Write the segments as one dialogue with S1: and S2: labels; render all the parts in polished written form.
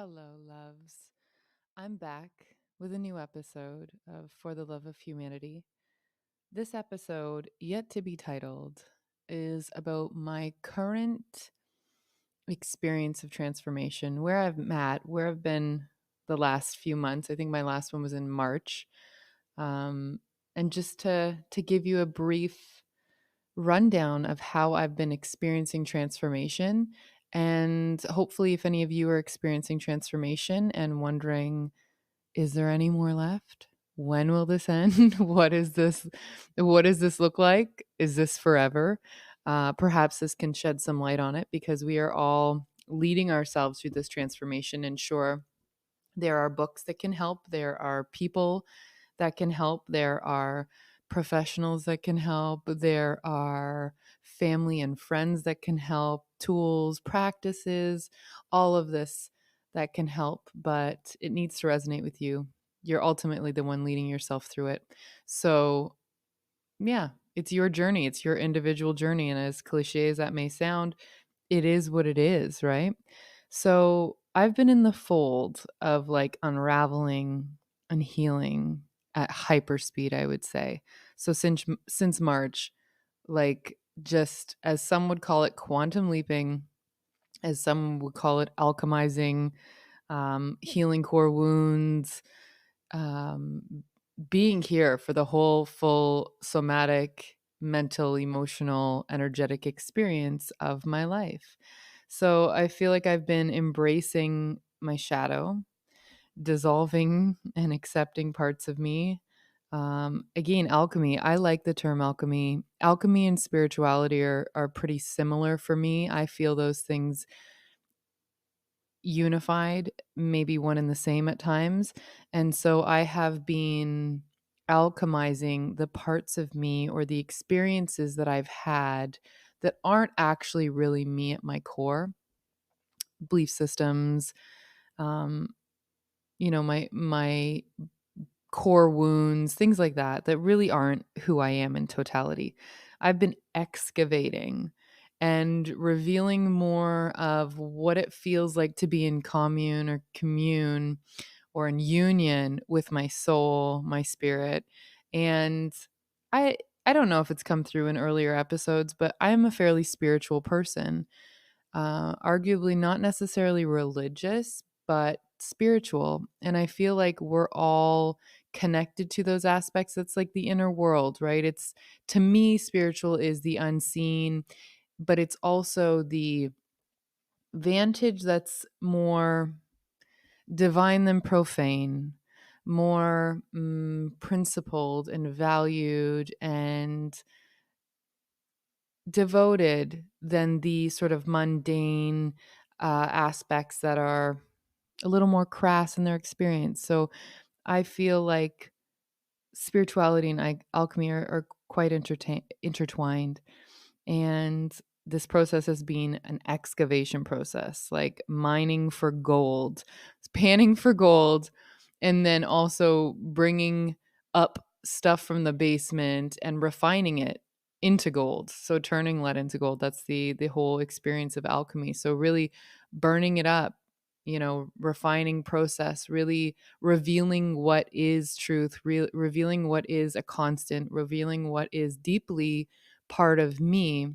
S1: Hello, loves. I'm back with a new episode of For the Love of Humanity. This episode, yet to be titled, is about my current experience of transformation, where I'm at, where I've been the last few months. I think my last one was in March. Um, and just to give you a brief rundown of how I've been experiencing transformation. And hopefully, if any of you are experiencing transformation and wondering, is there any more left? When will this end? What is this? What does this look like? Is this forever? Perhaps this can shed some light on it because we are all leading ourselves through this transformation. And sure, there are books that can help, there are people that can help, there are professionals that can help, there are family and friends that can help, tools, practices, all of this that can help, but it needs to resonate with you. You're ultimately the one leading yourself through it. So, yeah, it's your journey, it's your individual journey. And as cliche as that may sound, it is what it is, right? So I've been in the fold of like unraveling and healing at hyper speed, I would say. So since March, like just as some would call it quantum leaping, as some would call it alchemizing, healing core wounds, um, being here for the whole full somatic, mental, emotional, energetic experience of my life. So I feel like I've been embracing my shadow, dissolving and accepting parts of me. Again, alchemy. I like the term alchemy. Alchemy and spirituality are pretty similar for me. I feel those things unified, maybe one and the same at times. And so I have been alchemizing the parts of me or the experiences that I've had that aren't actually really me at my core, belief systems, um, my core wounds, things like that, that really aren't who I am in totality. I've been excavating and revealing more of what it feels like to be in commune or commune or in union with my soul, my spirit. And I I don't know if it's come through in earlier episodes, but I'm a fairly spiritual person, arguably not necessarily religious, but spiritual. And I feel like we're all connected to those aspects. It's like the inner world, right? It's to me, spiritual is the unseen, but it's also the vantage that's more divine than profane, more principled and valued and devoted than the sort of mundane aspects that are a little more crass in their experience. So I feel like spirituality and alchemy are quite intertwined. And this process has been an excavation process, like mining for gold, panning for gold, and then also bringing up stuff from the basement and refining it into gold. So turning lead into gold, that's the whole experience of alchemy. So really burning it up, refining process, really revealing what is truth, revealing what is a constant, revealing what is deeply part of me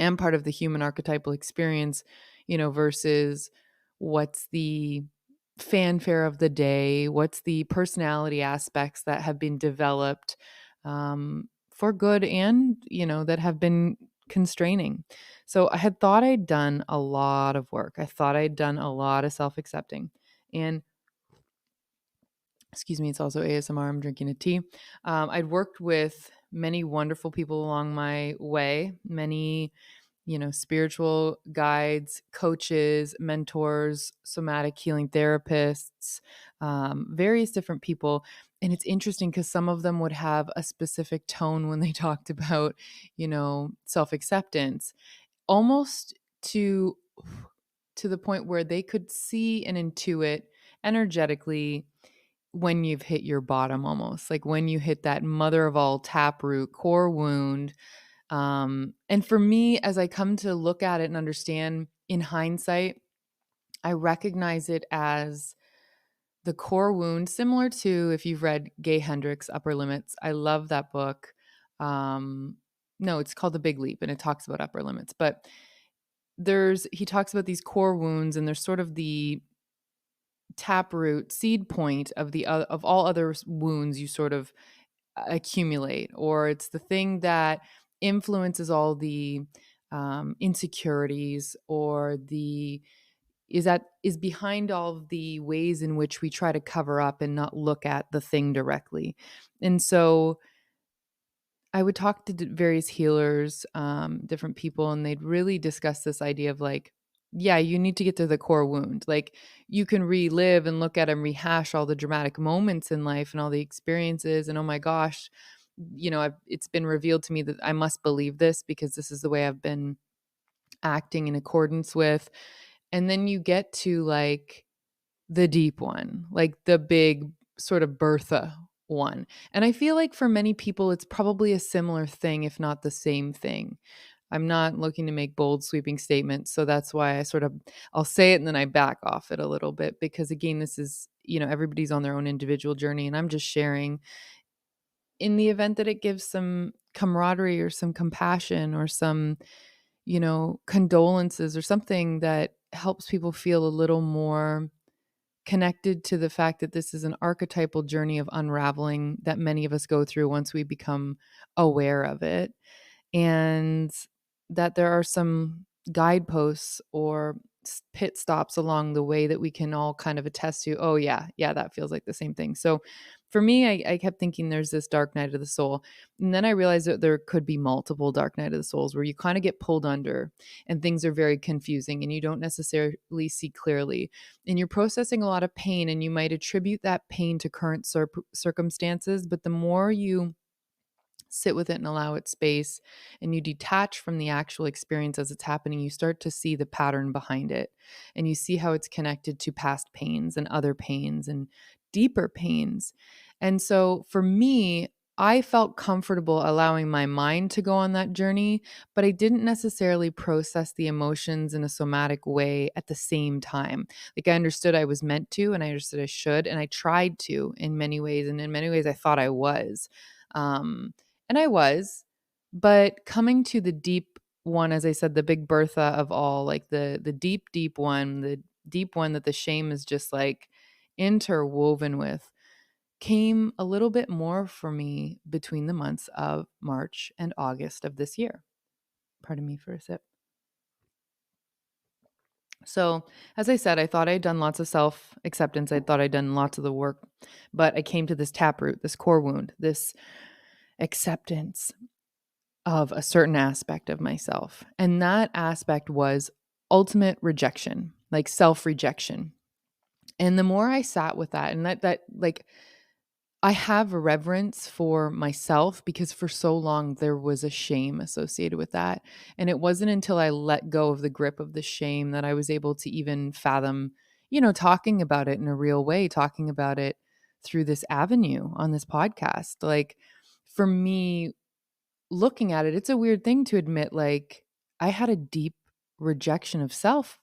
S1: and part of the human archetypal experience, versus what's the fanfare of the day, what's the personality aspects that have been developed for good and, that have been constraining. So I had thought I'd done a lot of work. I thought I'd done a lot of self accepting. And excuse me, it's also ASMR. I'm drinking a tea. I'd worked with many wonderful people along my way, many spiritual guides, coaches, mentors, somatic healing therapists, various different people. And it's interesting because some of them would have a specific tone when they talked about, self acceptance, almost to the point where they could see and intuit energetically when you've hit your bottom, almost like when you hit that mother of all taproot core wound. And for me, as I come to look at it and understand in hindsight, I recognize it as the core wound, similar to if you've read Gay Hendricks' Upper Limits. I love that book. Um, no, it's called The Big Leap, and it talks about upper limits. But he talks about these core wounds, and there's sort of the taproot seed point of of all other wounds you sort of accumulate, or it's the thing that influences all the insecurities, or the is behind all of the ways in which we try to cover up and not look at the thing directly. And so I would talk to various healers, different people, and they'd really discuss this idea of like, yeah, you need to get to the core wound. Like, you can relive and look at and rehash all the dramatic moments in life and all the experiences. And oh my gosh, it's been revealed to me that I must believe this because this is the way I've been acting in accordance with. And then you get to like the deep one, like the big sort of Bertha one. And I feel like for many people, it's probably a similar thing, if not the same thing. I'm not looking to make bold, sweeping statements. So that's why I'll say it and then I back off it a little bit because, again, this is, everybody's on their own individual journey. And I'm just sharing in the event that it gives some camaraderie or some compassion or some, condolences or something that helps people feel a little more connected to the fact that this is an archetypal journey of unraveling that many of us go through once we become aware of it. And that there are some guideposts or pit stops along the way that we can all kind of attest to. Oh, yeah, that feels like the same thing. So for me, I kept thinking there's this dark night of the soul. And then I realized that there could be multiple dark night of the souls where you kind of get pulled under and things are very confusing and you don't necessarily see clearly. And you're processing a lot of pain and you might attribute that pain to current circumstances. But the more you sit with it and allow it space and you detach from the actual experience as it's happening, you start to see the pattern behind it and you see how it's connected to past pains and other pains and deeper pains. And so for me, I felt comfortable allowing my mind to go on that journey, but I didn't necessarily process the emotions in a somatic way at the same time. Like, I understood I was meant to, and I understood I should, and I tried to in many ways. And in many ways, I thought I was. Um, and I was, but coming to the deep one, as I said, the big Bertha of all, like the deep, deep one, the deep one that the shame is just like interwoven with, came a little bit more for me between the months of March and August of this year. Pardon me for a sip. So, as I said, I thought I'd done lots of self acceptance. I thought I'd done lots of the work, but I came to this taproot, this core wound, this acceptance of a certain aspect of myself. And that aspect was ultimate rejection, like self-rejection. And the more I sat with that, and that like, I have a reverence for myself because for so long there was a shame associated with that. And it wasn't until I let go of the grip of the shame that I was able to even fathom, talking about it in a real way, talking about it through this avenue on this podcast. Like, for me, looking at it, it's a weird thing to admit, like, I had a deep rejection of self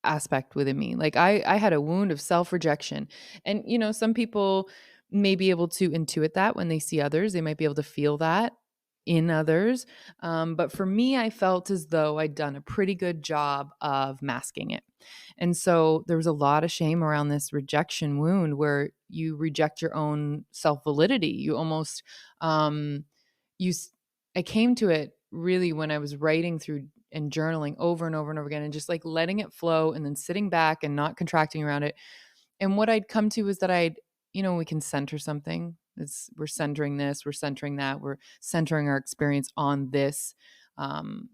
S1: aspect within me. Like, I had a wound of self-rejection. And, some people may be able to intuit that when they see others. They might be able to feel that in others. But for me, I felt as though I'd done a pretty good job of masking it. And so there was a lot of shame around this rejection wound where you reject your own self-validity. You almost you s- I came to it really when I was writing through and journaling over and over and over again and just like letting it flow and then sitting back and not contracting around it. And what I'd come to was that we can center something. We're centering this, we're centering that, we're centering our experience on this um,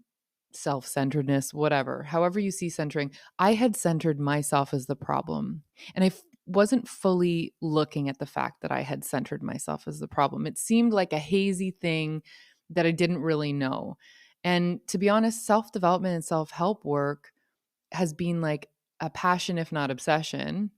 S1: self-centeredness, whatever, however you see centering. I had centered myself as the problem. And wasn't fully looking at the fact that I had centered myself as the problem. It seemed like a hazy thing that I didn't really know. And to be honest, self-development and self-help work has been like a passion, if not obsession,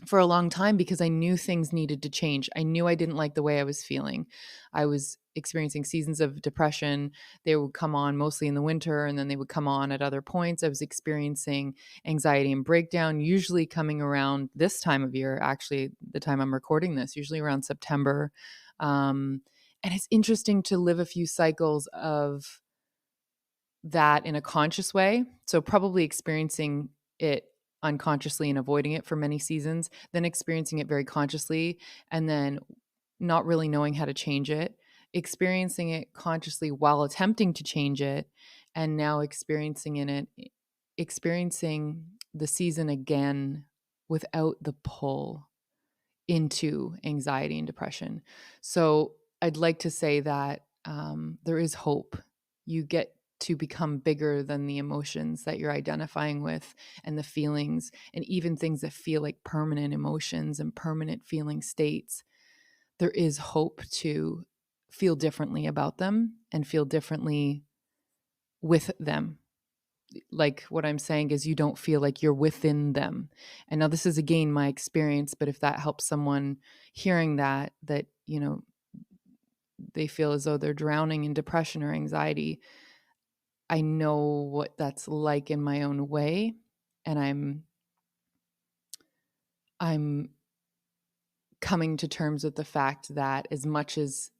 S1: for a long time because I knew things needed to change. I knew I didn't like the way I was feeling. I was experiencing seasons of depression. They would come on mostly in the winter, and then they would come on at other points. I was experiencing anxiety and breakdown, usually coming around this time of year, actually, the time I'm recording this, usually around September. And it's interesting to live a few cycles of that in a conscious way. So, probably experiencing it unconsciously and avoiding it for many seasons, then experiencing it very consciously, and then not really knowing how to change it, experiencing it consciously while attempting to change it, and now experiencing the season again without the pull into anxiety and depression. So I'd like to say that there is hope. You get to become bigger than the emotions that you're identifying with and the feelings, and even things that feel like permanent emotions and permanent feeling states. There is hope to feel differently about them and feel differently with them. Like, what I'm saying is, you don't feel like you're within them. And now this is again my experience, but if that helps someone hearing that, they feel as though they're drowning in depression or anxiety, I know what that's like in my own way. And I'm coming to terms with the fact that as much as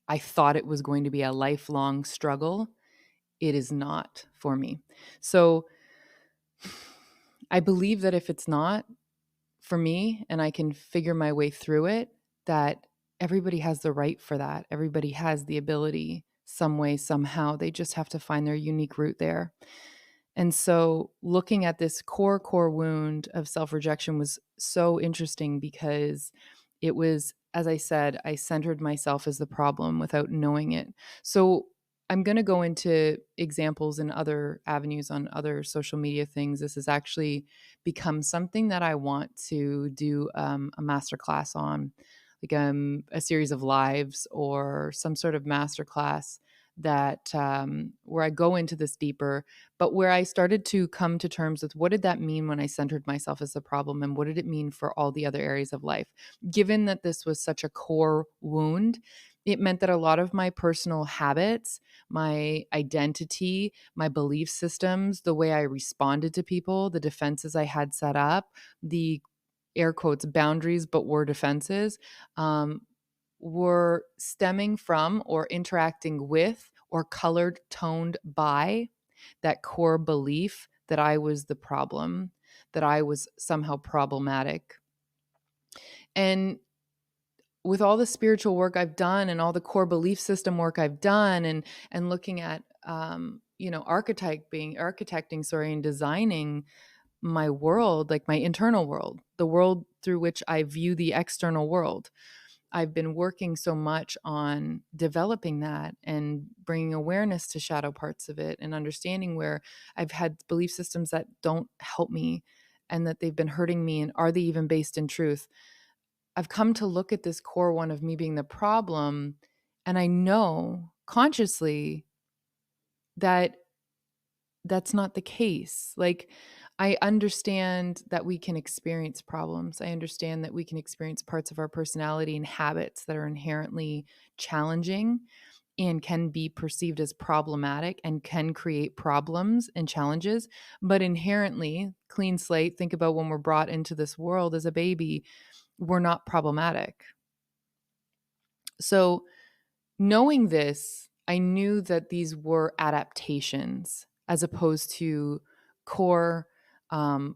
S1: I thought it was going to be a lifelong struggle, it is not for me. So I believe that if it's not for me and I can figure my way through it, that everybody has the right for that. Everybody has the ability some way, somehow. They just have to find their unique route there. And so looking at this core wound of self-rejection was so interesting because it was, as I said, I centered myself as the problem without knowing it. So I'm going to go into examples in other avenues on other social media things. This has actually become something that I want to do a masterclass on, like a series of lives or some sort of masterclass that where I go into this deeper, but where I started to come to terms with what did that mean when I centered myself as the problem, and what did it mean for all the other areas of life. Given that this was such a core wound, it meant that a lot of my personal habits, my identity, my belief systems, the way I responded to people, the defenses I had set up, the air quotes boundaries, but were defenses, were stemming from or interacting with or colored, toned by that core belief that I was the problem, that I was somehow problematic. And with all the spiritual work I've done and all the core belief system work I've done, and looking at architecting, and designing my world, like my internal world, the world through which I view the external world, I've been working so much on developing that and bringing awareness to shadow parts of it and understanding where I've had belief systems that don't help me and that they've been hurting me, and are they even based in truth? I've come to look at this core one of me being the problem, and I know consciously that that's not the case. Like, I understand that we can experience problems. I understand that we can experience parts of our personality and habits that are inherently challenging and can be perceived as problematic and can create problems and challenges. But inherently, clean slate, think about when we're brought into this world as a baby, we're not problematic. So, knowing this, I knew that these were adaptations as opposed to core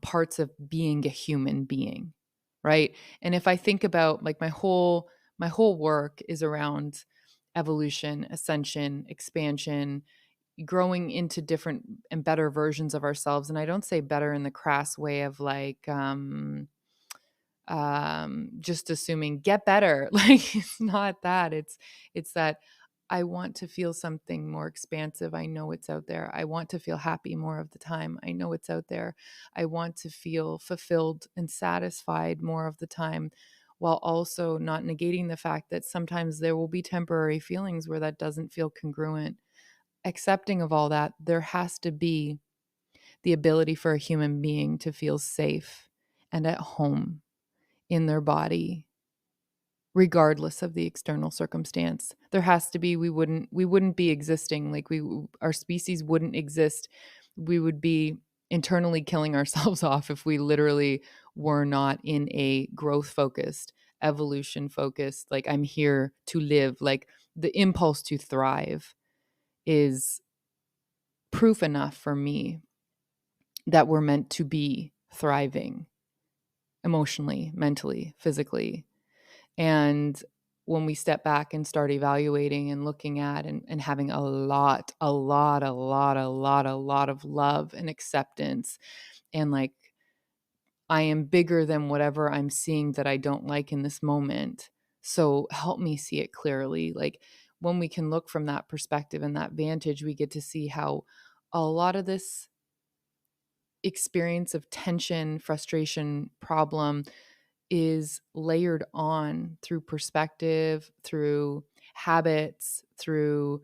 S1: parts of being a human being, right? And if I think about, like, my whole work is around evolution, ascension, expansion, growing into different and better versions of ourselves. And I don't say better in the crass way of like just assuming get better. Like, it's not that. It's that I want to feel something more expansive. I know it's out there. I want to feel happy more of the time. I know it's out there. I want to feel fulfilled and satisfied more of the time, while also not negating the fact that sometimes there will be temporary feelings where that doesn't feel congruent. Accepting of all that, there has to be the ability for a human being to feel safe and at home in their body, regardless of the external circumstance. There has to be, we wouldn't be existing, like our species wouldn't exist. We would be internally killing ourselves off if we literally were not in a growth focused, evolution focused, like I'm here to live, like the impulse to thrive is proof enough for me that we're meant to be thriving emotionally, mentally, physically. And when we step back and start evaluating and looking at and having a lot of love and acceptance, and like, I am bigger than whatever I'm seeing that I don't like in this moment. So help me see it clearly. Like, when we can look from that perspective and that vantage, we get to see how a lot of this experience of tension, frustration, problem is layered on through perspective, through habits, through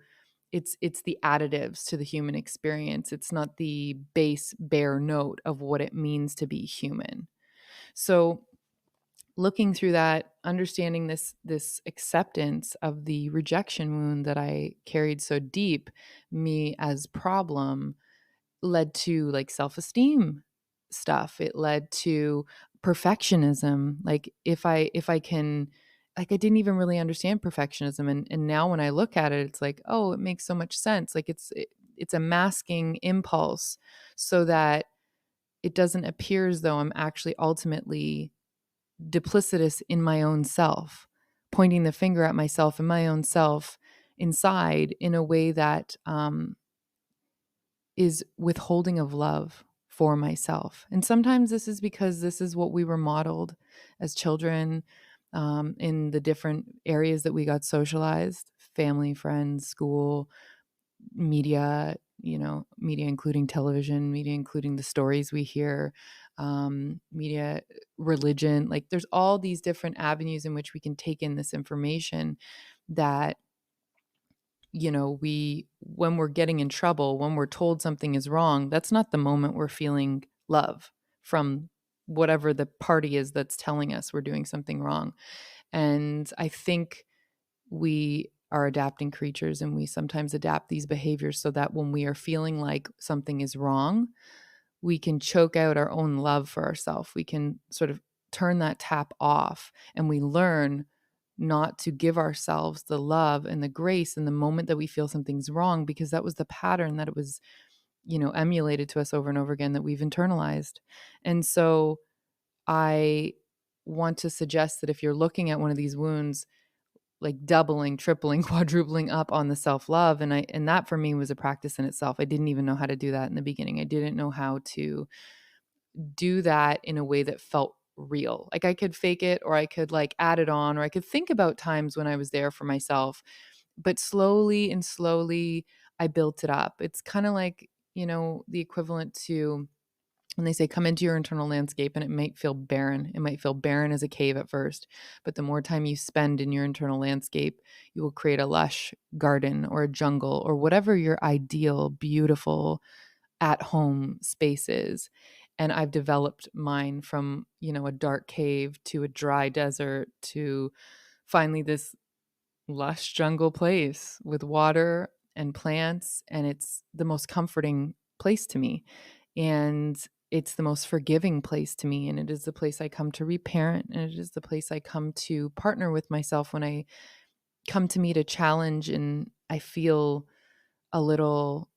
S1: it's the additives to the human experience. It's not the base bare note of what it means to be human. So looking through that, understanding this acceptance of the rejection wound that I carried so deep, me as problem, led to like self-esteem stuff. It led to perfectionism. Like, if I can, like, I didn't even really understand perfectionism, and now when I look at it, it's like, oh, it makes so much sense. Like, it's a masking impulse so that it doesn't appear as though I'm actually ultimately duplicitous in my own self, pointing the finger at myself and my own self inside in a way that is withholding of love for myself. And sometimes this is because this is what we were modeled as children, in the different areas that we got socialized: family, friends, school, media, media including television, media including the stories we hear, media, religion. Like, there's all these different avenues in which we can take in this information that, we, when we're getting in trouble, when we're told something is wrong, that's not the moment we're feeling love from whatever the party is that's telling us we're doing something wrong. And I think we are adapting creatures, and we sometimes adapt these behaviors so that when we are feeling like something is wrong, we can choke out our own love for ourselves. We can sort of turn that tap off, and we learn not to give ourselves the love and the grace in the moment that we feel something's wrong, because that was the pattern that it was, emulated to us over and over again, that we've internalized. And so I want to suggest that if you're looking at one of these wounds, like doubling, tripling, quadrupling up on the self-love, and that for me was a practice in itself. I didn't even know how to do that in the beginning. I didn't know how to do that in a way that felt real. Like, I could fake it, or I could like add it on, or I could think about times when I was there for myself, but slowly and slowly I built it up. It's kind of like, the equivalent to when they say come into your internal landscape, and it might feel barren. It might feel barren as a cave at first, but the more time you spend in your internal landscape, you will create a lush garden or a jungle or whatever your ideal, beautiful, at home space is. And I've developed mine from, a dark cave to a dry desert to finally this lush jungle place with water and plants. And it's the most comforting place to me. And it's the most forgiving place to me. And it is the place I come to reparent. And it is the place I come to partner with myself when I come to meet a challenge and I feel a little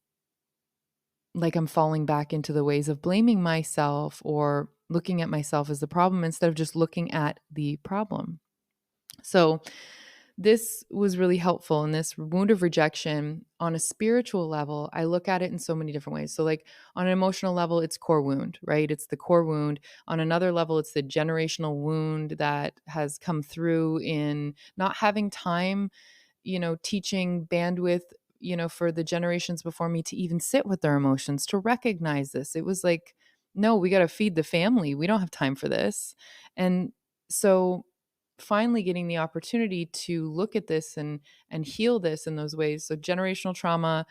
S1: like I'm falling back into the ways of blaming myself or looking at myself as the problem instead of just looking at the problem. So this was really helpful in this wound of rejection. On a spiritual level, I look at it in so many different ways. So like, on an emotional level, it's core wound, right? It's the core wound. On another level, it's the generational wound that has come through in not having time, teaching bandwidth, for the generations before me to even sit with their emotions, to recognize this. It was like, no, we got to feed the family. We don't have time for this. And so finally getting the opportunity to look at this and heal this in those ways. So generational trauma,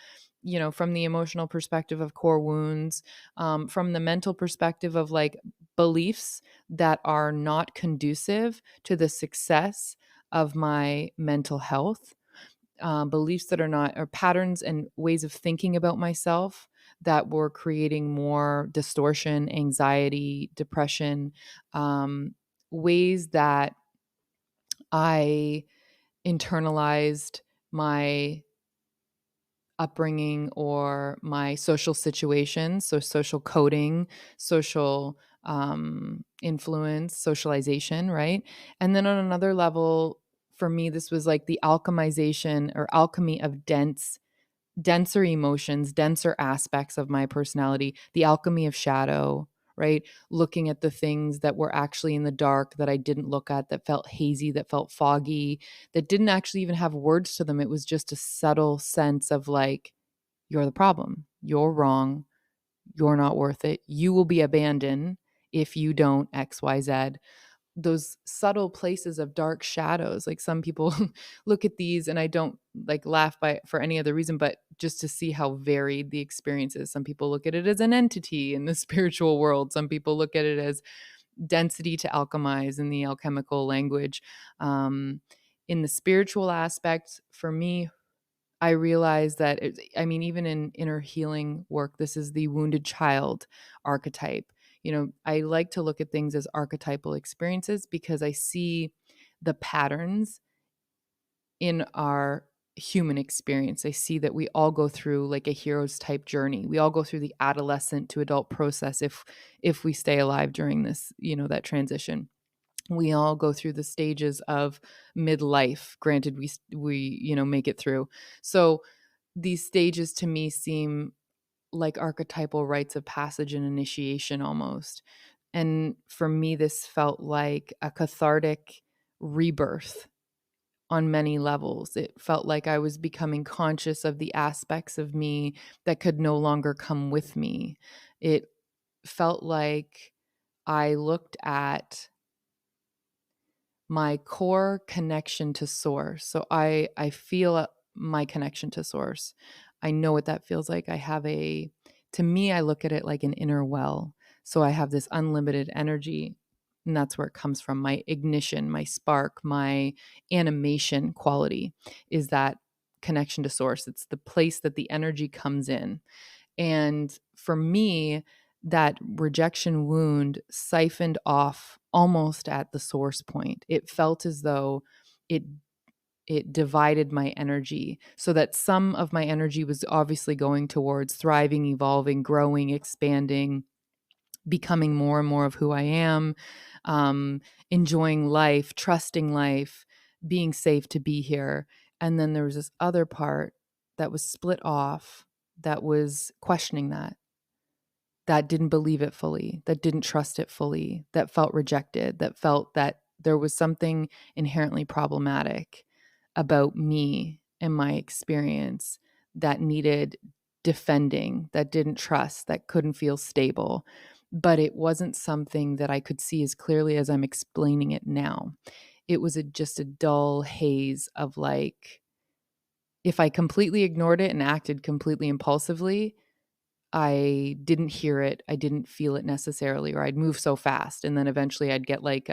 S1: from the emotional perspective of core wounds, from the mental perspective of like beliefs that are not conducive to the success of my mental health, beliefs that are not, or patterns and ways of thinking about myself that were creating more distortion, anxiety, depression, ways that I internalized my upbringing or my social situations. So, social coding, social influence, socialization, right? And then on another level, for me, this was like the alchemization or alchemy of denser emotions, denser aspects of my personality, the alchemy of shadow, right? Looking at the things that were actually in the dark that I didn't look at, that felt hazy, that felt foggy, that didn't actually even have words to them. It was just a subtle sense of like, you're the problem, you're wrong, you're not worth it, you will be abandoned if you don't XYZ. Those subtle places of dark shadows, like some people look at these, and I don't like laugh by for any other reason but just to see how varied the experience is. Some people look at it as an entity in the spiritual world, some people look at it as density to alchemize in the alchemical language. In the spiritual aspect, for me, I realized that I mean, even in inner healing work, this is the wounded child archetype. You know, I like to look at things as archetypal experiences because I see the patterns in our human experience. I see that we all go through like a hero's type journey. We all go through the adolescent to adult process if we stay alive during this, you know, that transition. We all go through the stages of midlife. Granted, we you know make it through. So these stages to me seem like archetypal rites of passage and initiation almost. And for me, this felt like a cathartic rebirth on many levels. It felt like I was becoming conscious of the aspects of me that could no longer come with me. It felt like I looked at my core connection to source. So I feel my connection to source. I know what that feels like. I have a to me I look at it like an inner well. So I have this unlimited energy, and that's where it comes from. My ignition, my spark, my animation quality is that connection to source. It's the place that the energy comes in. And for me, that rejection wound siphoned off almost at the source point. It felt as though it it divided my energy so that some of my energy was obviously going towards thriving, evolving, growing, expanding, becoming more and more of who I am, enjoying life, trusting life, being safe to be here. And then there was this other part that was split off that was questioning that didn't believe it fully, that didn't trust it fully, that felt rejected, that felt that there was something inherently problematic about me and my experience that needed defending, that didn't trust, that couldn't feel stable. But it wasn't something that I could see as clearly as I'm explaining it now. It was just a dull haze of like, if I completely ignored it and acted completely impulsively, I didn't hear it, I didn't feel it necessarily, or I'd move so fast, and then eventually I'd get like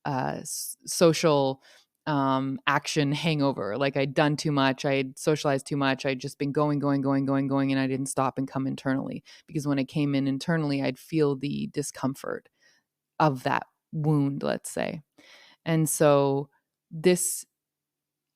S1: social action hangover. Like I'd done too much, I'd socialized too much, I'd just been going, and I didn't stop and come internally. Because when I came in internally, I'd feel the discomfort of that wound, let's say. And so this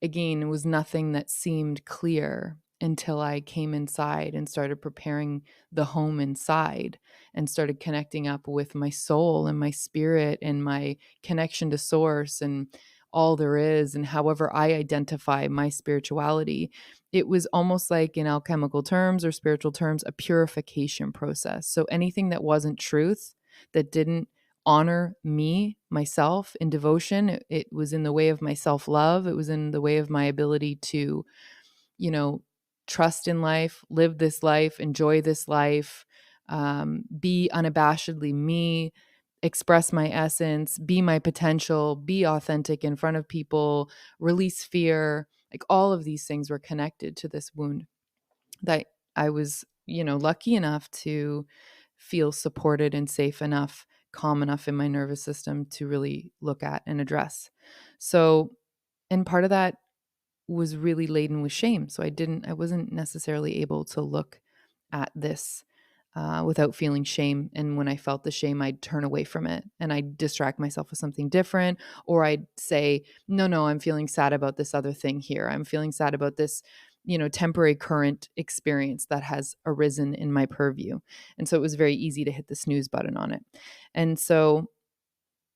S1: again, was nothing that seemed clear until I came inside and started preparing the home inside and started connecting up with my soul and my spirit and my connection to source and all there is. And however I identify my spirituality, it was almost like, in alchemical terms or spiritual terms, a purification process. So anything that wasn't truth, that didn't honor me, myself in devotion. It was in the way of my self-love. It was in the way of my ability to, you know, trust in life, live this life, enjoy this life, be unabashedly me, express my essence, be my potential, be authentic in front of people, release fear. Like all of these things were connected to this wound that I was, you know, lucky enough to feel supported and safe enough calm enough in my nervous system to really look at and address. So, and part of that was really laden with shame. So I wasn't necessarily able to look at this without feeling shame. And when I felt the shame, I'd turn away from it and I'd distract myself with something different. Or I'd say, no, I'm feeling sad about this other thing here. I'm feeling sad about this, temporary current experience that has arisen in my purview. And so it was very easy to hit the snooze button on it. And so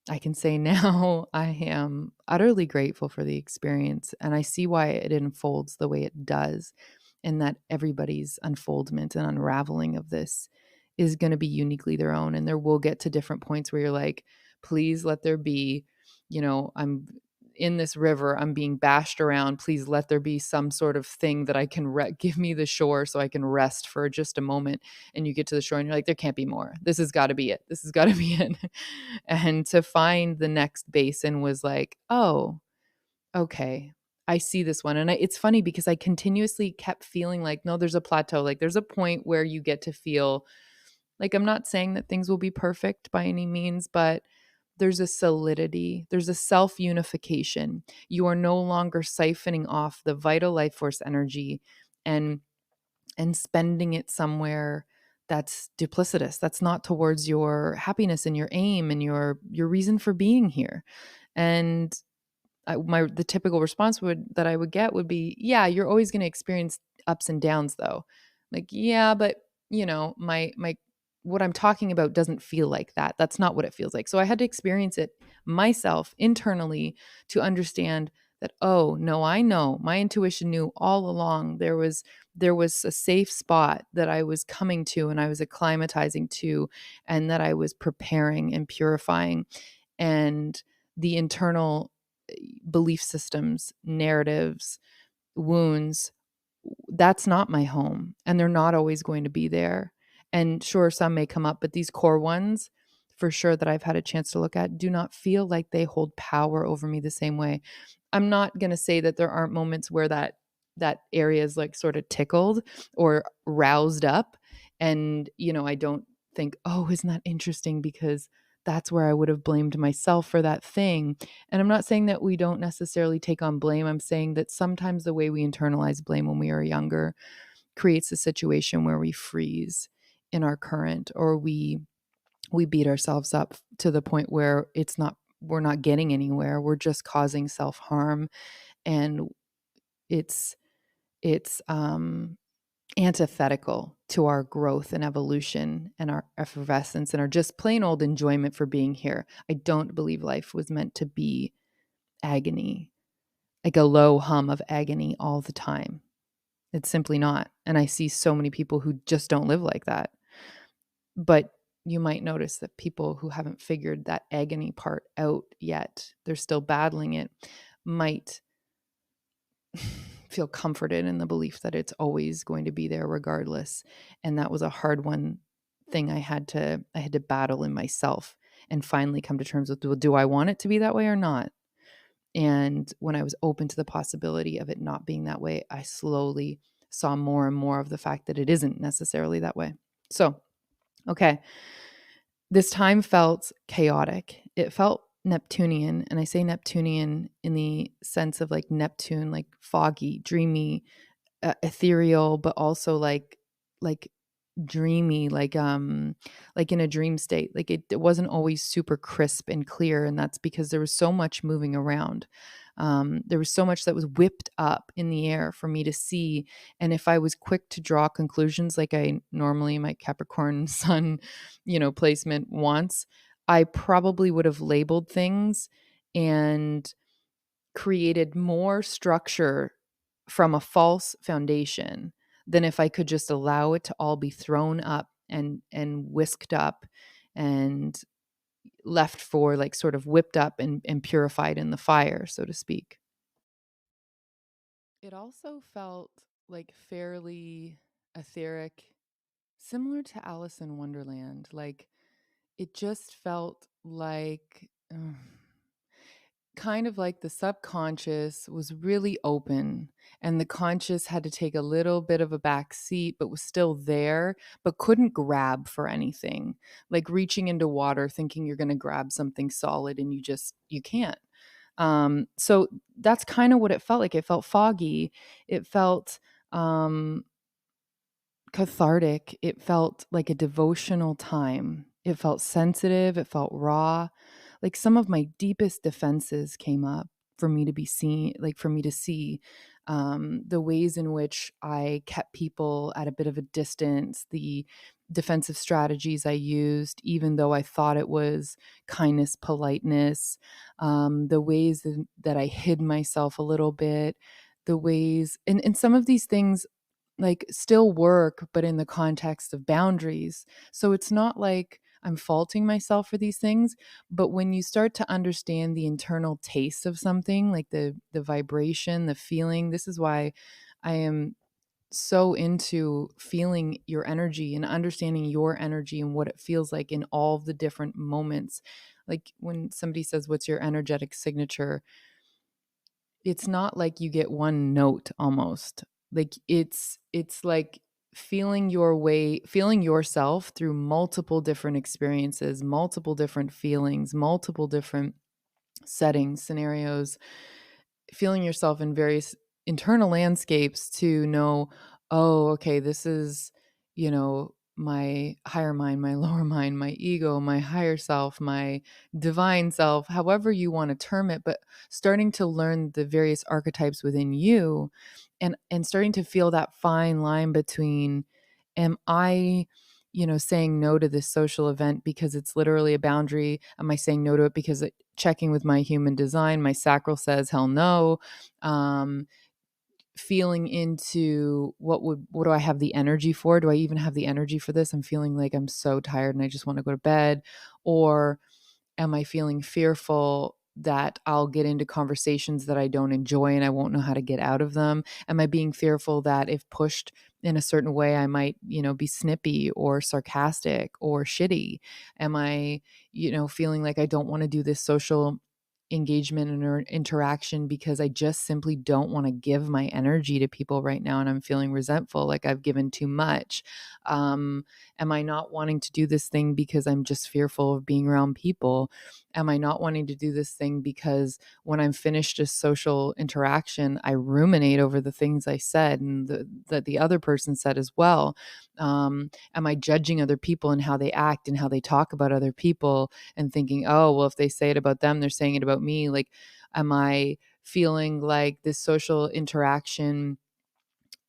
S1: I can say now I am utterly grateful for the experience, and I see why it unfolds the way it does, and that everybody's unfoldment and unraveling of this is going to be uniquely their own. And there will get to different points where you're like, please let there be, I'm in this river, I'm being bashed around. Please let there be some sort of thing that I can give me the shore so I can rest for just a moment. And you get to the shore and you're like, there can't be more. This has got to be it. This has got to be it. And to find the next basin was like, oh, okay, I see this one. And it's funny because I continuously kept feeling like, no, there's a plateau. Like there's a point where you get to feel like, I'm not saying that things will be perfect by any means, but there's a solidity, there's a self unification. You are no longer siphoning off the vital life force energy and spending it somewhere that's duplicitous, that's not towards your happiness and your aim and your reason for being here. And the typical response that I would get would be, yeah, you're always going to experience ups and downs though. Like, yeah, but my what I'm talking about doesn't feel like that. That's not what it feels like. So I had to experience it myself internally to understand that, oh, no, I know. My intuition knew all along there was a safe spot that I was coming to and I was acclimatizing to, and that I was preparing and purifying. And the internal belief systems, narratives, wounds, that's not my home. And they're not always going to be there. And sure, some may come up, but these core ones, for sure, that I've had a chance to look at, do not feel like they hold power over me the same way. I'm not going to say that there aren't moments where that area is like sort of tickled or roused up. And, I don't think, oh, isn't that interesting? Because that's where I would have blamed myself for that thing. And I'm not saying that we don't necessarily take on blame. I'm saying that sometimes the way we internalize blame when we are younger creates a situation where we freeze in our current, or we beat ourselves up to the point where we're not getting anywhere. We're just causing self-harm. And it's antithetical to our growth and evolution and our effervescence and our just plain old enjoyment for being here. I don't believe life was meant to be agony, like a low hum of agony all the time. It's simply not. And I see so many people who just don't live like that. But you might notice that people who haven't figured that agony part out yet, they're still battling it, might feel comforted in the belief that it's always going to be there regardless. And that was a hard thing I had to battle in myself and finally come to terms with, well, do I want it to be that way or not? And when I was open to the possibility of it not being that way, I slowly saw more and more of the fact that it isn't necessarily that way. So, okay, this time felt chaotic. It felt Neptunian. And I say Neptunian in the sense of like Neptune, like foggy, dreamy, ethereal, but also like dreamy, like in a dream state. Like it wasn't always super crisp and clear, and that's because there was so much moving around. There was so much that was whipped up in the air for me to see. And if I was quick to draw conclusions like I normally, my Capricorn sun, placement wants, I probably would have labeled things and created more structure from a false foundation than if I could just allow it to all be thrown up and whisked up and left for like sort of whipped up and purified in the fire, so to speak. It also felt like fairly etheric, similar to Alice in Wonderland. Like it just felt like kind of like the subconscious was really open and the conscious had to take a little bit of a back seat, but was still there, but couldn't grab for anything, like reaching into water thinking you're going to grab something solid and you can't. So that's kind of what it felt like. It felt foggy. It felt um, cathartic. It felt like a devotional time. It felt sensitive. It felt raw. Like some of my deepest defenses came up for me to be seen, like for me to see the ways in which I kept people at a bit of a distance, the defensive strategies I used, even though I thought it was kindness, politeness, the ways that I hid myself a little bit, the ways, and some of these things like still work, but in the context of boundaries. So it's not like I'm faulting myself for these things, but when you start to understand the internal taste of something, like the vibration, the feeling, this is why I am so into feeling your energy and understanding your energy and what it feels like in all the different moments. Like when somebody says, "What's your energetic signature?" It's not like you get one note almost. Like it's like feeling yourself through multiple different experiences, multiple different feelings, multiple different settings, scenarios, feeling yourself in various internal landscapes to know, oh, okay, this is, my higher mind, my lower mind, my ego, my higher self, my divine self, however you want to term it, but starting to learn the various archetypes within you and starting to feel that fine line between, am I saying no to this social event because it's literally a boundary? Am I saying no to it because checking with my human design, my sacral says hell no? Um, Feeling into what do I have the energy for? Do I even have the energy for this? I'm feeling like I'm so tired and I just want to go to bed. Or am I feeling fearful that I'll get into conversations that I don't enjoy and I won't know how to get out of them? Am I being fearful that if pushed in a certain way, I might, be snippy or sarcastic or shitty? Am I, feeling like I don't want to do this social engagement and interaction because I just simply don't want to give my energy to people right now and I'm feeling resentful, like I've given too much? Am I not wanting to do this thing because I'm just fearful of being around people? Am I not wanting to do this thing because when I'm finished a social interaction, I ruminate over the things I said and that the other person said as well? Am I judging other people and how they act and how they talk about other people and thinking, oh, well, if they say it about them, they're saying it about me? Like, am I feeling like this social interaction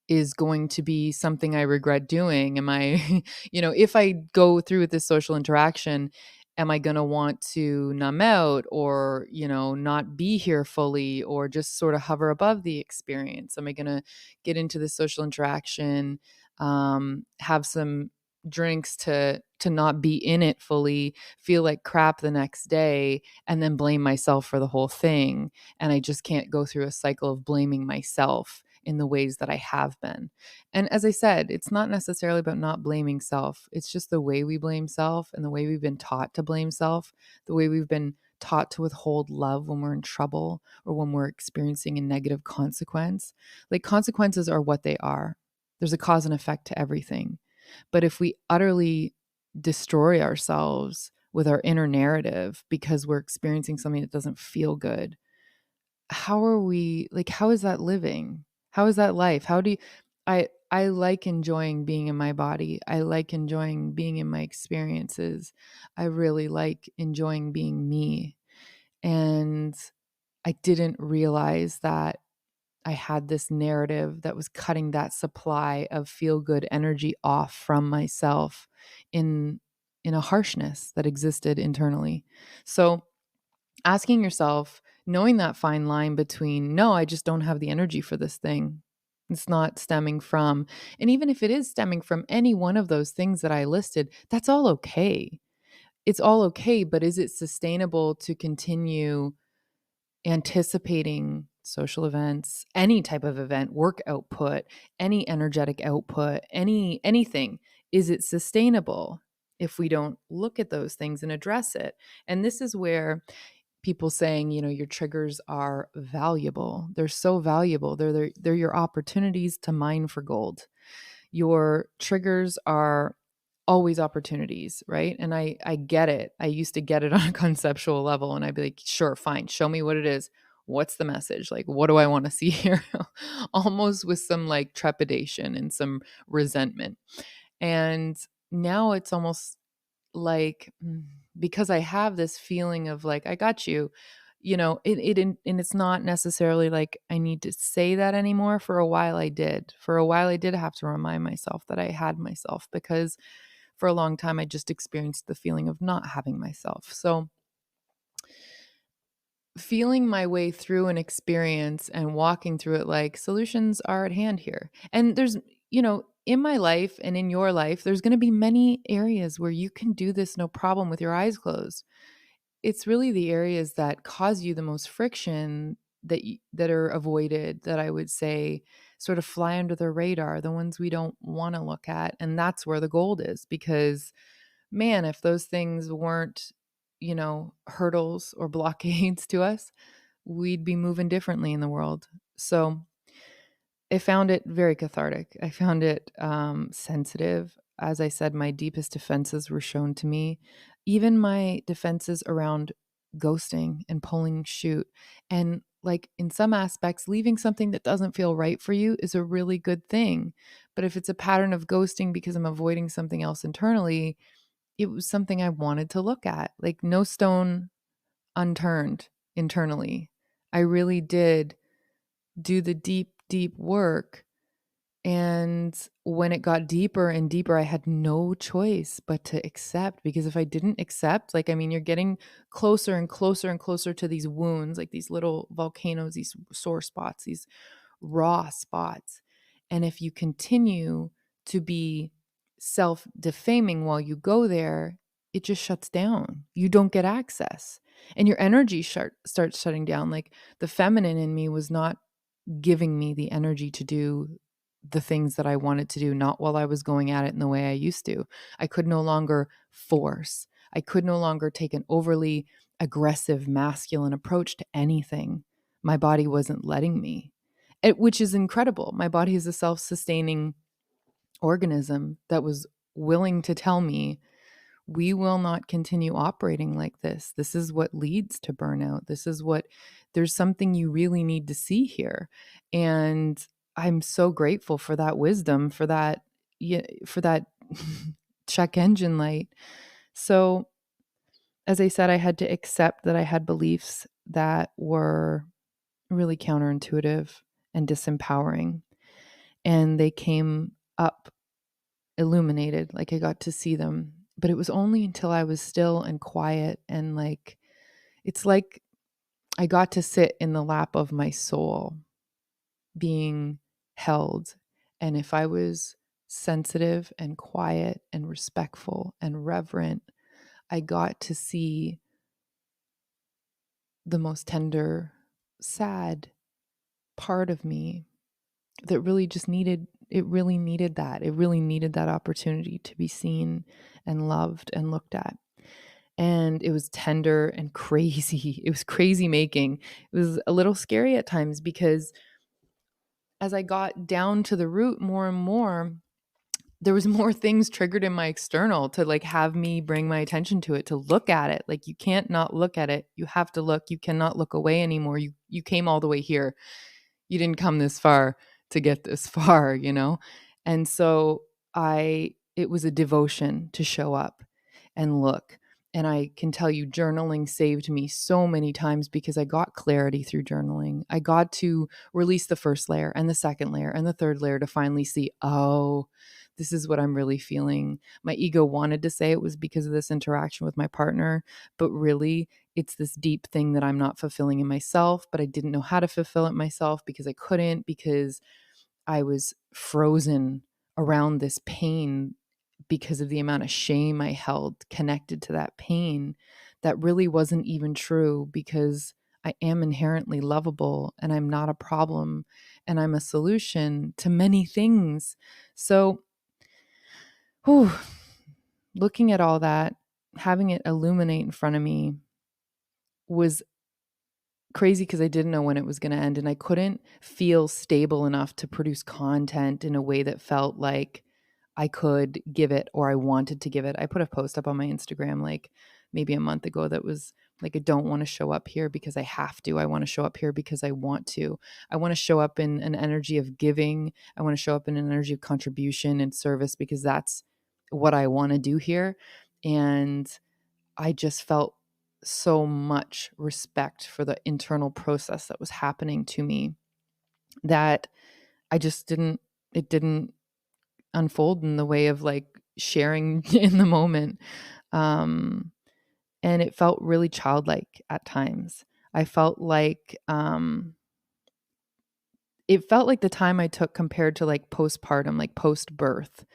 S1: is going to be something I regret doing? Am I, if I go through with this social interaction, am I going to want to numb out or, not be here fully or just sort of hover above the experience? Am I going to get into this social interaction, have some drinks to not be in it fully, feel like crap the next day, and then blame myself for the whole thing? And I just can't go through a cycle of blaming myself in the ways that I have been. And as I said, it's not necessarily about not blaming self. It's just the way we blame self and the way we've been taught to blame self, the way we've been taught to withhold love when we're in trouble or when we're experiencing a negative consequence. Like consequences are what they are. There's a cause and effect to everything. But if we utterly destroy ourselves with our inner narrative because we're experiencing something that doesn't feel good, how are we, like, how is that living? How is that life? How do you, I like enjoying being in my body. I like enjoying being in my experiences. I really like enjoying being me. And I didn't realize that I had this narrative that was cutting that supply of feel good energy off from myself in in a harshness that existed internally. So asking yourself, knowing that fine line between, no, I just don't have the energy for this thing. It's not stemming from, and even if it is stemming from any one of those things that I listed, that's all okay. It's all okay, but is it sustainable to continue anticipating social events, any type of event, work output, any energetic output, anything? Is it sustainable if we don't look at those things and address it? And this is where people saying, your triggers are valuable. They're so valuable. They're your opportunities to mine for gold. Your triggers are always opportunities, right? And I get it. I used to get it on a conceptual level, and I'd be like, sure, fine, show me what it is. What's the message? Like, what do I want to see here? Almost with some like trepidation and some resentment. And now it's almost like, because I have this feeling of like, I got you, and it's not necessarily like I need to say that anymore. For a while I did. For a while I did have to remind myself that I had myself, because for a long time I just experienced the feeling of not having myself. So feeling my way through an experience and walking through it, like, solutions are at hand here. And there's, in my life and in your life, there's going to be many areas where you can do this no problem with your eyes closed. It's really the areas that cause you the most friction that are avoided, that I would say sort of fly under the radar, the ones we don't want to look at. And that's where the gold is, because man, if those things weren't, hurdles or blockades to us, we'd be moving differently in the world. So I found it very cathartic. I found it sensitive. As I said, my deepest defenses were shown to me, even my defenses around ghosting and pulling shoot. And like, in some aspects, leaving something that doesn't feel right for you is a really good thing. But if it's a pattern of ghosting because I'm avoiding something else internally, it was something I wanted to look at. Like, no stone unturned internally. I really did do the deep, deep work. And when it got deeper and deeper, I had no choice but to accept, because if I didn't accept, like, I mean, you're getting closer and closer and closer to these wounds, like these little volcanoes, these sore spots, these raw spots. And if you continue to be self defaming while you go there, it just shuts down. You don't get access. And your energy starts shutting down. Like, the feminine in me was not giving me the energy to do the things that I wanted to do, not while I was going at it in the way I used to. I could no longer force. I could no longer take an overly aggressive masculine approach to anything. My body wasn't letting me, which is incredible. My body is a self-sustaining organism that was willing to tell me, we will not continue operating like this. This is what leads to burnout. There's something you really need to see here. And I'm so grateful for that wisdom, for that, yeah, for that check engine light. So, as I said, I had to accept that I had beliefs that were really counterintuitive and disempowering. And they came up illuminated, like I got to see them. But it was only until I was still and quiet, and like, it's like I got to sit in the lap of my soul being held. And if I was sensitive and quiet and respectful and reverent, I got to see the most tender, sad part of me that really just needed, it really needed that. It really needed that opportunity to be seen and loved and looked at. And it was tender and crazy. It was crazy making. It was a little scary at times, because as I got down to the root more and more, there was more things triggered in my external to like have me bring my attention to it, to look at it. Like, you can't not look at it. You have to look. You cannot look away anymore. You came all the way here. You didn't come this far to get this far, And so it was a devotion to show up and look. And I can tell you, journaling saved me so many times, because I got clarity through journaling. I got to release the first layer and the second layer and the third layer to finally see, oh, this is what I'm really feeling. My ego wanted to say it was because of this interaction with my partner, but really it's this deep thing that I'm not fulfilling in myself, but I didn't know how to fulfill it myself because I couldn't, because I was frozen around this pain because of the amount of shame I held connected to that pain that really wasn't even true, because I am inherently lovable and I'm not a problem and I'm a solution to many things. So, looking at all that, having it illuminate in front of me was crazy because I didn't know when it was going to end, and I couldn't feel stable enough to produce content in a way that felt like I could give it or I wanted to give it. I put a post up on my Instagram like maybe a month ago that was like, I don't want to show up here because I have to. I want to show up here because I want to. I want to show up in an energy of giving. I want to show up in an energy of contribution and service because that's what I want to do here. And I just felt so much respect for the internal process that was happening to me that I just it didn't unfold in the way of like sharing in the moment. Um, and it felt really childlike at times. I felt like, it felt like the time I took compared to like postpartum, like post birth.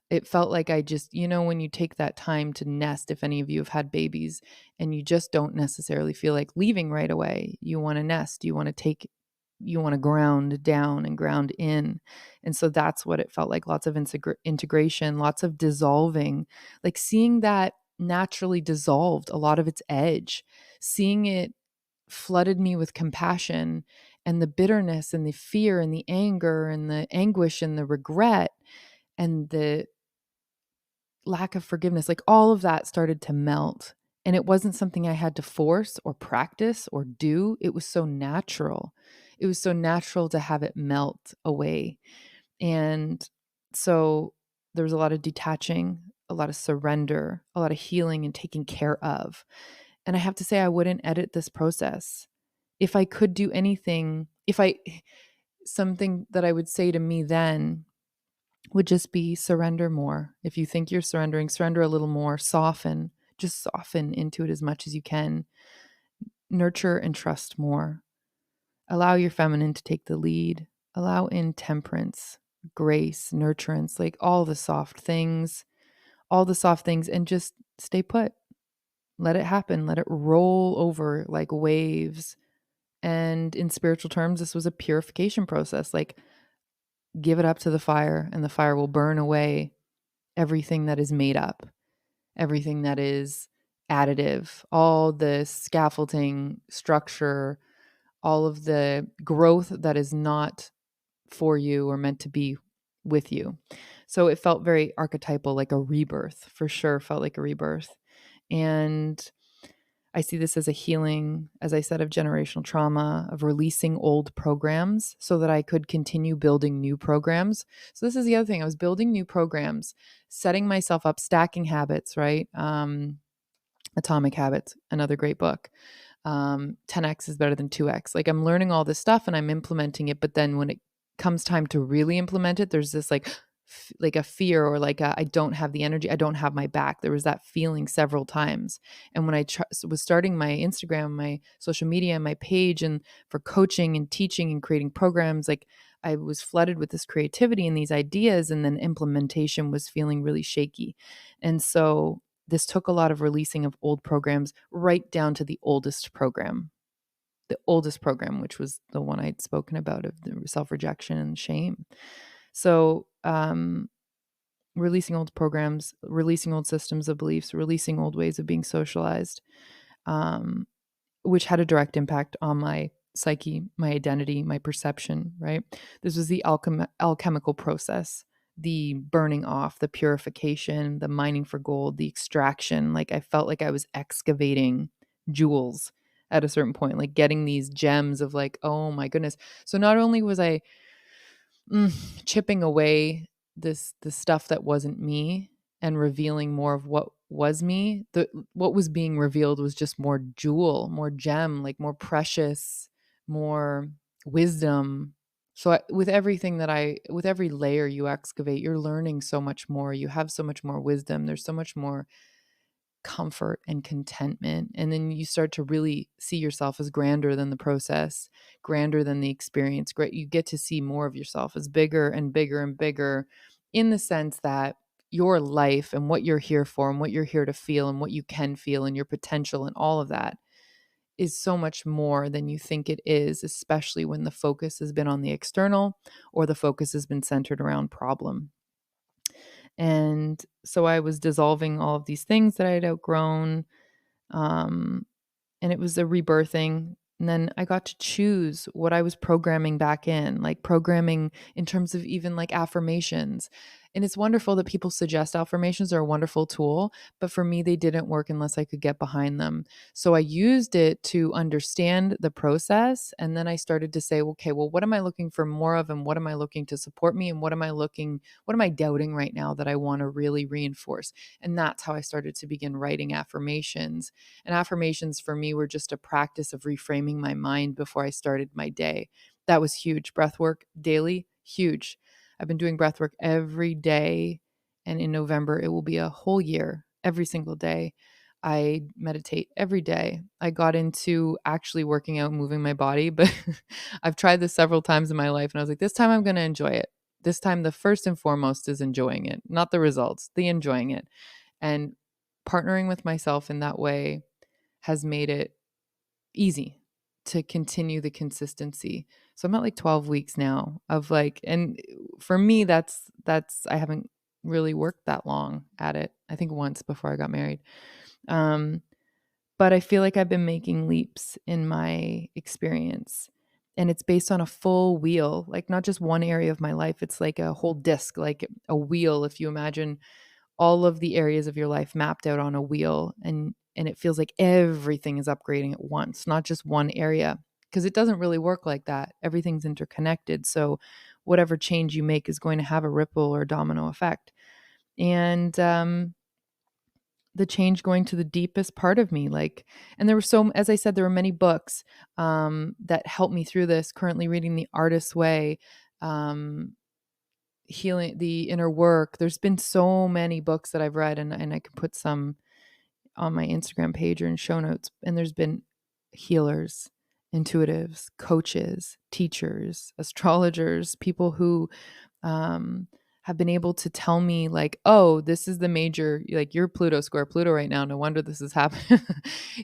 S1: It felt like I just, when you take that time to nest, if any of you have had babies and you just don't necessarily feel like leaving right away, you want to nest, you want to ground down and ground in. And so that's what it felt like. Lots of integration, lots of dissolving, like seeing that naturally dissolved a lot of its edge, seeing it flooded me with compassion, and the bitterness and the fear and the anger and the anguish and the regret and the lack of forgiveness, like all of that started to melt. And it wasn't something I had to force or practice or do. It was so natural. It was so natural to have it melt away. And so there was a lot of detaching, a lot of surrender, a lot of healing and taking care of. And I have to say, I wouldn't edit this process. If I could do anything, something that I would say to me then would just be surrender more. If you think you're surrendering, surrender a little more, just soften into it as much as you can. Nurture and trust more. Allow your feminine to take the lead. Allow in temperance, grace, nurturance, like all the soft things, and just stay put. Let it happen. Let it roll over like waves. And in spiritual terms, this was a purification process. Like, give it up to the fire, and the fire will burn away everything that is made up, everything that is additive, all the scaffolding structure, all of the growth that is not for you or meant to be with you. So it felt very archetypal, like a rebirth, for sure, felt like a rebirth. And I see this as a healing, as I said, of generational trauma, of releasing old programs so that I could continue building new programs. So this is the other thing. I was building new programs, setting myself up, stacking habits, right? Atomic Habits, another great book. 10x is better than 2x. Like, I'm learning all this stuff and I'm implementing it. But then when it comes time to really implement it, there's this like a fear, or like I don't have the energy. I don't have my back. There was that feeling several times. And when I was starting my Instagram, my social media, my page, and for coaching and teaching and creating programs, like I was flooded with this creativity and these ideas, and then implementation was feeling really shaky. And so this took a lot of releasing of old programs, right down to the oldest program, which was the one I'd spoken about, of the self-rejection and shame. So, releasing old programs, releasing old systems of beliefs, releasing old ways of being socialized, um, which had a direct impact on my psyche, my identity, my perception, right? This was the alchemical process, the burning off, the purification, the mining for gold, the extraction. Like, I felt like I was excavating jewels at a certain point, like getting these gems of like, oh my goodness. So not only was I chipping away the stuff that wasn't me and revealing more of what was me, what was being revealed was just more jewel, more gem, like more precious, more wisdom. So with with every layer you excavate, you're learning so much more. You have so much more wisdom. There's so much more comfort and contentment. And then you start to really see yourself as grander than the process, grander than the experience. Great. You get to see more of yourself as bigger and bigger and bigger, in the sense that your life and what you're here for and what you're here to feel and what you can feel and your potential and all of that is so much more than you think it is, especially when the focus has been on the external or the focus has been centered around problem. And so I was dissolving all of these things that I had outgrown. And it was a rebirthing, And then I got to choose what I was programming back in, like programming in terms of even like affirmations. And it's wonderful that people suggest affirmations are a wonderful tool, but for me, they didn't work unless I could get behind them. So I used it to understand the process. And then I started to say, okay, well, what am I looking for more of? And what am I looking to support me? And what am I doubting right now that I want to really reinforce? And that's how I started to begin writing affirmations. And affirmations for me were just a practice of reframing my mind before I started my day. That was huge. Breath work daily, huge. I've been doing breath work every day. And in November, it will be a whole year, every single day. I meditate every day. I got into actually working out and moving my body, but I've tried this several times in my life. And I was like, this time I'm going to enjoy it. This time, the first and foremost is enjoying it, not the results, the enjoying it. And partnering with myself in that way has made it easy to continue the consistency. So I'm at like 12 weeks now of like, and for me, that's, I haven't really worked that long at it. I think once before I got married. But I feel like I've been making leaps in my experience. And it's based on a full wheel, like not just one area of my life. It's like a whole disc, like a wheel. If you imagine all of the areas of your life mapped out on a wheel, and it feels like everything is upgrading at once, not just one area, because it doesn't really work like that. Everything's interconnected. So whatever change you make is going to have a ripple or domino effect. And the change going to the deepest part of me, like, and there were as I said, there were many books that helped me through this. Currently reading The Artist's Way, Healing the Inner Work. There's been so many books that I've read, and I can put some on my Instagram page or in show notes. And there's been healers, intuitives, coaches, teachers, astrologers, people who um, have been able to tell me like, oh, this is the major, like you're Pluto square Pluto right now. No wonder this is happening.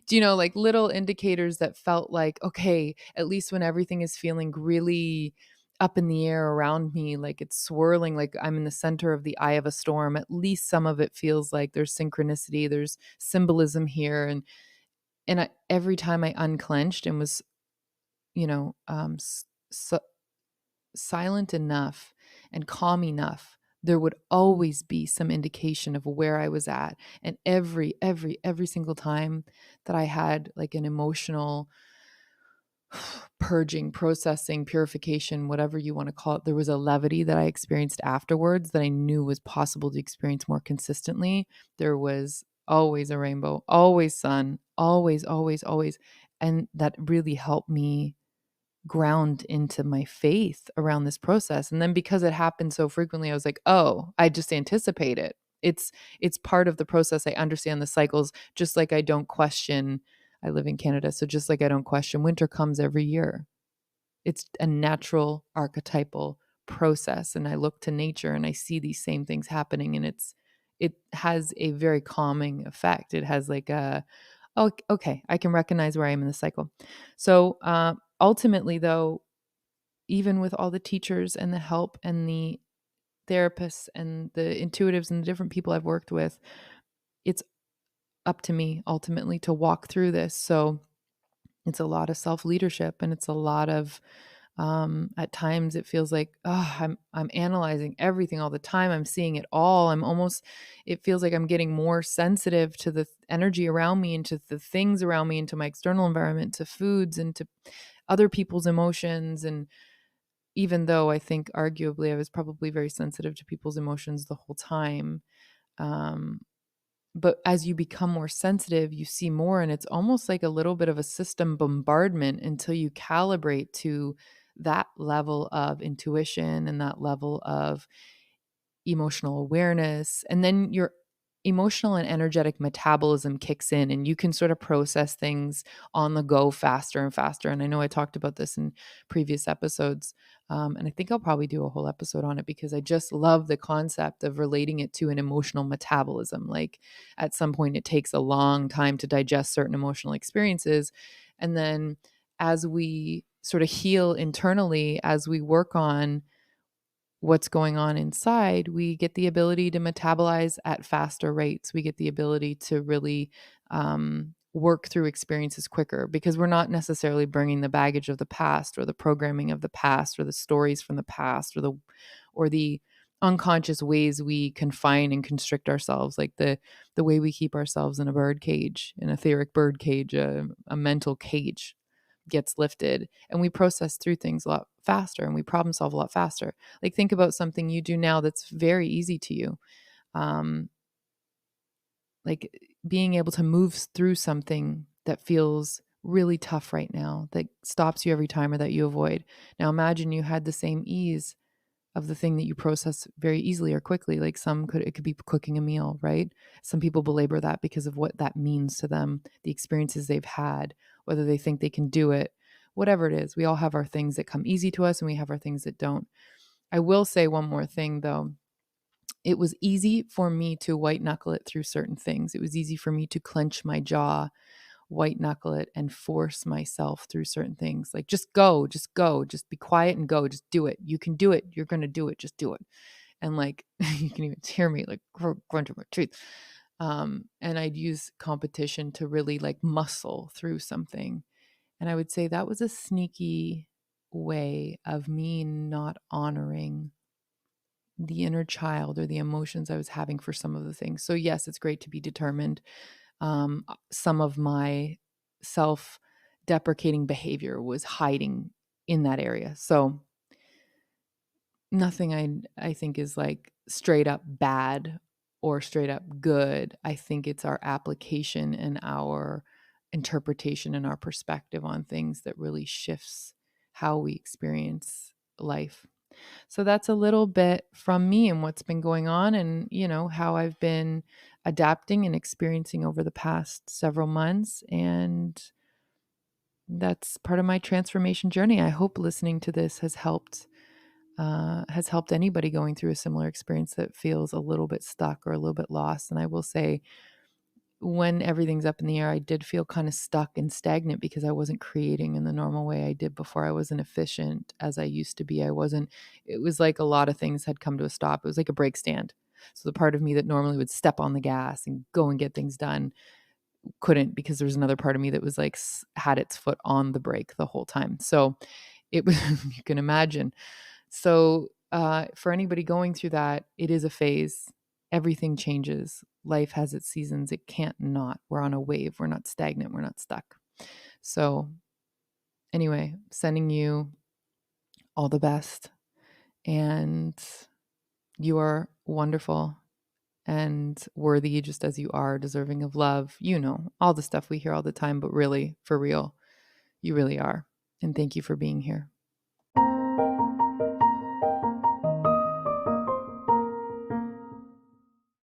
S1: Do you know, like little indicators that felt like, okay, at least when everything is feeling really up in the air around me, like it's swirling, like I'm in the center of the eye of a storm, at least some of it feels like there's synchronicity, there's symbolism here. And every time I unclenched and was, you know, so silent enough and calm enough, there would always be some indication of where I was at. And every single time that I had like an emotional purging, processing, purification, whatever you want to call it, there was a levity that I experienced afterwards that I knew was possible to experience more consistently. There was always a rainbow, always sun, always, always, always. And that really helped me ground into my faith around this process. And then because it happened so frequently, I was like, oh, I just anticipate it. It's part of the process. I understand the cycles, just like I don't question. I live in Canada, so just like I don't question winter comes every year. It's a natural archetypal process, and I look to nature and I see these same things happening, and it has a very calming effect. It has like a, oh, okay, I can recognize where I am in the cycle. So ultimately, though, even with all the teachers and the help and the therapists and the intuitives and the different people I've worked with, it's up to me ultimately to walk through this. So it's a lot of self-leadership, and it's a lot of at times it feels like, oh, I'm analyzing everything all the time. I'm seeing it all. It feels like I'm getting more sensitive to the energy around me and to the things around me and to my external environment, to foods and to other people's emotions. And even though I think arguably I was probably very sensitive to people's emotions the whole time, um, but as you become more sensitive, you see more, and it's almost like a little bit of a system bombardment until you calibrate to that level of intuition and that level of emotional awareness. And then your emotional and energetic metabolism kicks in, and you can sort of process things on the go faster and faster. And I know I talked about this in previous episodes. And I think I'll probably do a whole episode on it because I just love the concept of relating it to an emotional metabolism. Like at some point, it takes a long time to digest certain emotional experiences. And then as we sort of heal internally, as we work on what's going on inside, we get the ability to metabolize at faster rates. We get the ability to really work through experiences quicker, because we're not necessarily bringing the baggage of the past or the programming of the past or the stories from the past or the unconscious ways we confine and constrict ourselves, like the way we keep ourselves in a bird cage, an etheric bird cage, a mental cage gets lifted, and we process through things a lot faster and we problem solve a lot faster. Like, think about something you do now that's very easy to you. Um, like being able to move through something that feels really tough right now, that stops you every time or that you avoid. Now imagine you had the same ease of the thing that you process very easily or quickly. Like it could be cooking a meal, right? Some people belabor that because of what that means to them, the experiences they've had, whether they think they can do it, whatever it is. We all have our things that come easy to us and we have our things that don't. I will say one more thing though. It was easy for me to white knuckle it through certain things. It was easy for me to clench my jaw, white knuckle it, and force myself through certain things. Like, just go, just be quiet and go, just do it. You can do it. You're going to do it. Just do it. And like, you can even hear me like grunting my teeth. And I'd use competition to really like muscle through something. And I would say that was a sneaky way of me not honoring the inner child or the emotions I was having for some of the things. So yes, it's great to be determined. Some of my self-deprecating behavior was hiding in that area. So nothing I think is like straight up bad or straight up good. I think it's our application and our interpretation and our perspective on things that really shifts how we experience life. So that's a little bit from me and what's been going on, and, how I've been adapting and experiencing over the past several months. And that's part of my transformation journey. I hope listening to this has helped anybody going through a similar experience that feels a little bit stuck or a little bit lost. And I will say, when everything's up in the air, I did feel kind of stuck and stagnant because I wasn't creating in the normal way I did before. I wasn't efficient as I used to be. It was like a lot of things had come to a stop. It was like a brake stand. So the part of me that normally would step on the gas and go and get things done couldn't, because there was another part of me that was like, had its foot on the brake the whole time. So it was, you can imagine. So for anybody going through that, it is a phase. Everything changes. Life has its seasons. It can't not. We're on a wave. We're not stagnant. We're not stuck. So anyway, sending you all the best. And you are wonderful and worthy just as you are, deserving of love. All the stuff we hear all the time, but really, for real, you really are. And thank you for being here.